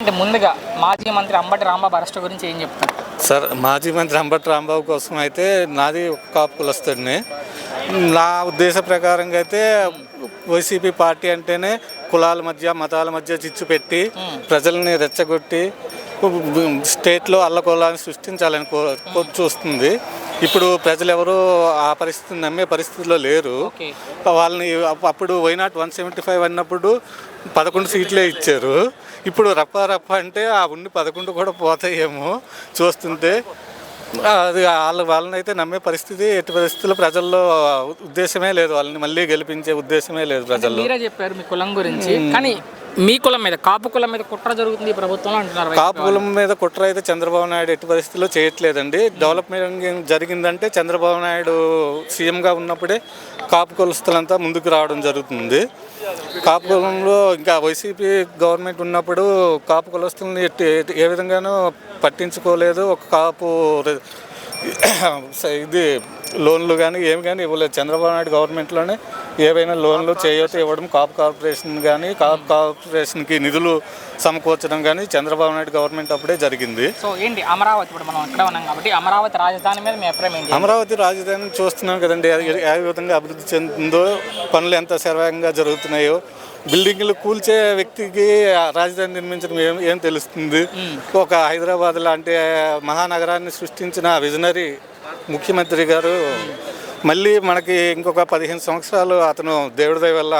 అంటే ముందుగా మాజీ మంత్రి అంబటి రాంబాబు అరెస్ట్ గురించి ఏం చెప్తారు? సార్, మాజీ మంత్రి అంబటి రాంబాబు కోసం అయితే నాది ఒక కాపు కులస్తుడిని. నా ఉద్దేశ ప్రకారంగా అయితే వైసీపీ పార్టీ అంటేనే కులాల మధ్య మతాల మధ్య చిచ్చు పెట్టి ప్రజల్ని రెచ్చగొట్టి స్టేట్లో అల్లకొల్లాన్ని సృష్టించాలని చూస్తుంది. ఇప్పుడు ప్రజలు ఎవరు ఆ పరిస్థితిని నమ్మే పరిస్థితిలో లేరు. వాళ్ళని అప్పుడు వైనాట్ 175 అన్నప్పుడు 11 సీట్లే ఇచ్చారు. ఇప్పుడు రప్ప అంటే ఆ ఉండి 11 కూడా పోతాయేమో చూస్తుంటే. అది వాళ్ళని అయితే నమ్మే పరిస్థితి ఎట్టి పరిస్థితుల్లో ప్రజల్లో ఉద్దేశమే లేదు. వాళ్ళని మళ్ళీ గెలిపించే ఉద్దేశమే లేదు ప్రజల్లో. మీరే చెప్పారు మీ కులం గురించి, కానీ మీ కులం మీద, కాపు కులం మీద కుట్ర జరుగుతుంది ప్రభుత్వంలో అంటున్నారు. కాపు కులం మీద కుట్ర అయితే చంద్రబాబు నాయుడు ఎట్టి పరిస్థితుల్లో చేయట్లేదండి. డెవలప్మెంట్ జరిగిందంటే చంద్రబాబు నాయుడు సీఎంగా ఉన్నప్పుడే కాపు కులస్తులంతా ముందుకు రావడం జరుగుతుంది. కాపు కులంలో ఇంకా వైసీపీ గవర్నమెంట్ ఉన్నప్పుడు కాపు కులస్తులని ఏ విధంగానూ పట్టించుకోలేదు. ఒక కాపు ఇది లోన్లు కానీ ఏమి కానీ ఇవ్వలేదు. చంద్రబాబు నాయుడు గవర్నమెంట్లోనే ఏవైనా లోన్లు చేయొచ్చు ఇవ్వడం, కాపు కార్పొరేషన్ కానీ కాపు కార్పొరేషన్కి నిధులు సమకూర్చడం కానీ చంద్రబాబు నాయుడు గవర్నమెంట్ అప్పుడే జరిగింది. సో ఏంటి అమరావతి, ఇప్పుడు మనం ఎక్కడ ఉన్నాం కాబట్టి అమరావతి రాజధాని మీద మీ అభిప్రాయం ఏంటి? అమరావతి రాజధాని చూస్తున్నాం కదండి, ఏ విధంగా అభివృద్ధి చెందుతుందో, పనులు ఎంత సర్వేగంగా జరుగుతున్నాయో. బిల్డింగ్లు కూల్చే వ్యక్తికి రాజధాని నిర్మించడం ఏం తెలుస్తుంది? ఒక హైదరాబాద్ లాంటి మహానగరాన్ని సృష్టించిన విజనరీ ముఖ్యమంత్రి గారు మళ్ళీ మనకి ఇంకొక 15 సంవత్సరాలు అతను దేవుడి దయ వల్ల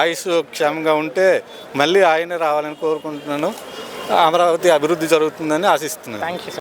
ఆయుష్ క్షేమంగా ఉంటే మళ్ళీ ఆయనే రావాలని కోరుకుంటున్నాను. అమరావతి అభివృద్ధి జరుగుతుందని ఆశిస్తున్నాను. Thank you.